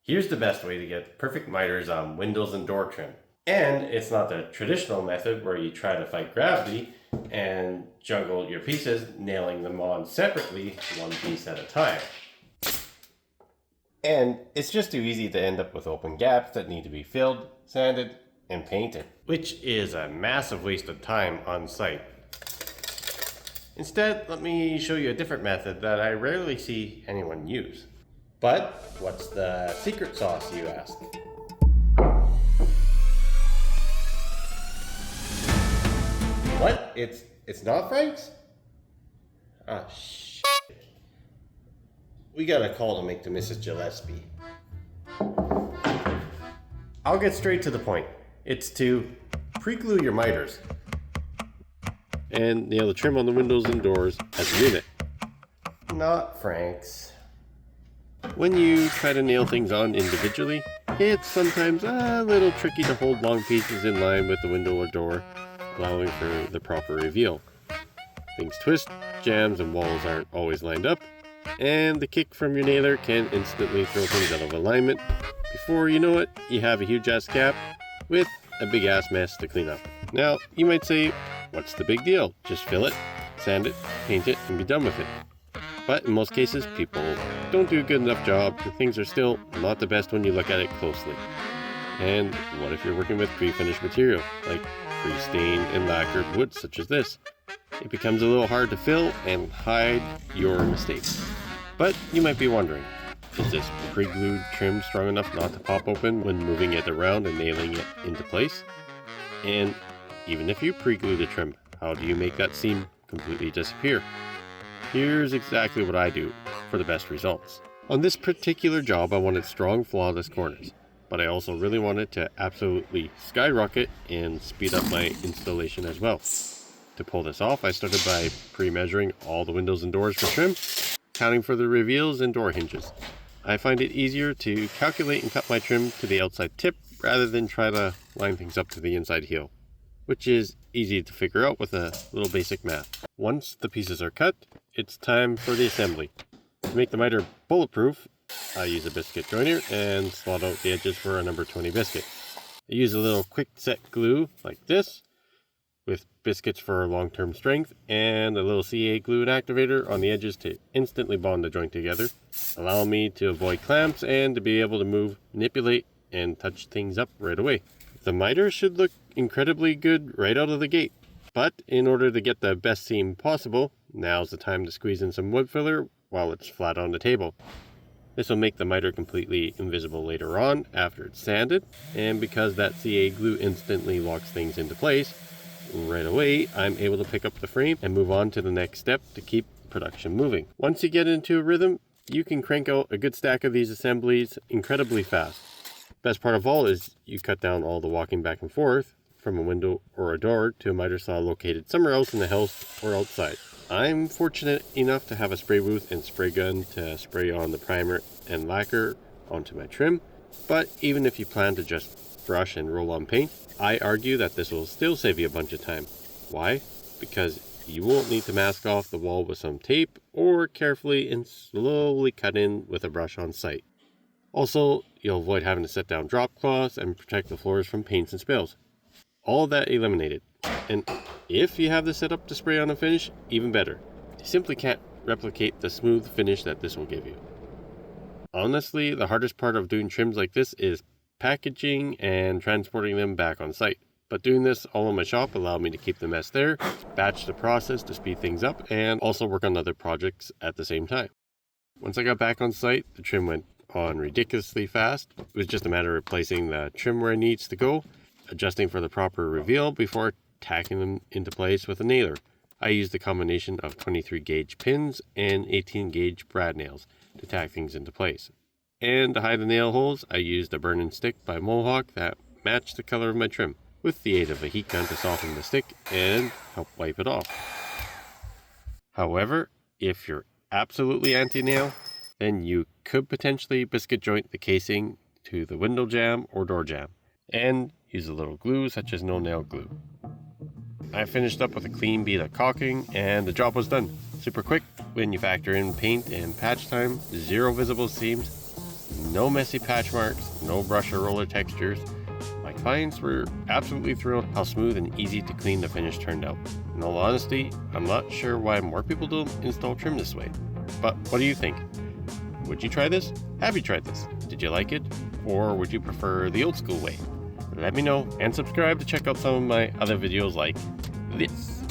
Here's the best way to get perfect miters on windows and door trim. And it's not the traditional method where you try to fight gravity and juggle your pieces, nailing them on separately, one piece at a time. And it's just too easy to end up with open gaps that need to be filled, sanded, and painted, which is a massive waste of time on site. Instead, let me show you a different method that I rarely see anyone use. But what's the secret sauce, you ask? What? It's not Frank's? Ah, shit. We got a call to make to Mrs. Gillespie. I'll get straight to the point. It's to pre-glue your miters and nail the trim on the windows and doors as a unit. Not Frank's. When you try to nail things on individually, it's sometimes a little tricky to hold long pieces in line with the window or door, allowing for the proper reveal. Things twist, jams, and walls aren't always lined up, and the kick from your nailer can instantly throw things out of alignment. Before you know it, you have a huge ass gap with a big ass mess to clean up. Now, you might say, what's the big deal? Just fill it, sand it, paint it, and be done with it. But in most cases, people don't do a good enough job, and things are still not the best when you look at it closely. And what if you're working with pre-finished material, like pre-stained and lacquered wood such as this? It becomes a little hard to fill and hide your mistakes. But you might be wondering, is this pre-glued trim strong enough not to pop open when moving it around and nailing it into place? And even if you pre-glue the trim, how do you make that seam completely disappear? Here's exactly what I do for the best results. On this particular job, I wanted strong, flawless corners, but I also really wanted to absolutely skyrocket and speed up my installation as well. To pull this off, I started by pre-measuring all the windows and doors for trim, counting for the reveals and door hinges. I find it easier to calculate and cut my trim to the outside tip rather than try to line things up to the inside heel, which is easy to figure out with a little basic math. Once the pieces are cut, it's time for the assembly. To make the miter bulletproof, I use a biscuit joiner and slot out the edges for a number 20 biscuit. I use a little quick set glue like this, with biscuits for long-term strength, and a little CA glue and activator on the edges to instantly bond the joint together, allowing me to avoid clamps and to be able to move, manipulate, and touch things up right away. The miter should look incredibly good right out of the gate, but in order to get the best seam possible, now's the time to squeeze in some wood filler while it's flat on the table. This will make the miter completely invisible later on after it's sanded, and because that CA glue instantly locks things into place, right away I'm able to pick up the frame and move on to the next step to keep production moving. Once you get into a rhythm, you can crank out a good stack of these assemblies incredibly fast. Best part of all is you cut down all the walking back and forth from a window or a door to a miter saw located somewhere else in the house or outside. I'm fortunate enough to have a spray booth and spray gun to spray on the primer and lacquer onto my trim, but even if you plan to just brush and roll on paint, I argue that this will still save you a bunch of time. Why? Because you won't need to mask off the wall with some tape or carefully and slowly cut in with a brush on site. Also, you'll avoid having to set down drop cloths and protect the floors from paints and spills. All that eliminated. And if you have this set up to spray on a finish, even better. You simply can't replicate the smooth finish that this will give you. Honestly, the hardest part of doing trims like this is packaging and transporting them back on site. But doing this all in my shop allowed me to keep the mess there, batch the process to speed things up, and also work on other projects at the same time. Once I got back on site, the trim went on ridiculously fast. It was just a matter of placing the trim where it needs to go, adjusting for the proper reveal before tacking them into place with a nailer. I used a combination of 23 gauge pins and 18 gauge brad nails to tack things into place. And to hide the nail holes, I used a burn-in stick by Mohawk that matched the color of my trim, with the aid of a heat gun to soften the stick and help wipe it off. However, if you're absolutely anti-nail, then you could potentially biscuit joint the casing to the window jamb or door jamb, and use a little glue such as no-nail glue. I finished up with a clean bead of caulking and the job was done. Super quick when you factor in paint and patch time, zero visible seams, No messy patch marks, no brush or roller textures. My clients were absolutely thrilled how smooth and easy to clean the finish turned out. In all honesty, I'm not sure why more people don't install trim this way. But what do you think? Would you try this? Have you tried this? Did you like it? Or would you prefer the old school way? Let me know and subscribe to check out some of my other videos like this.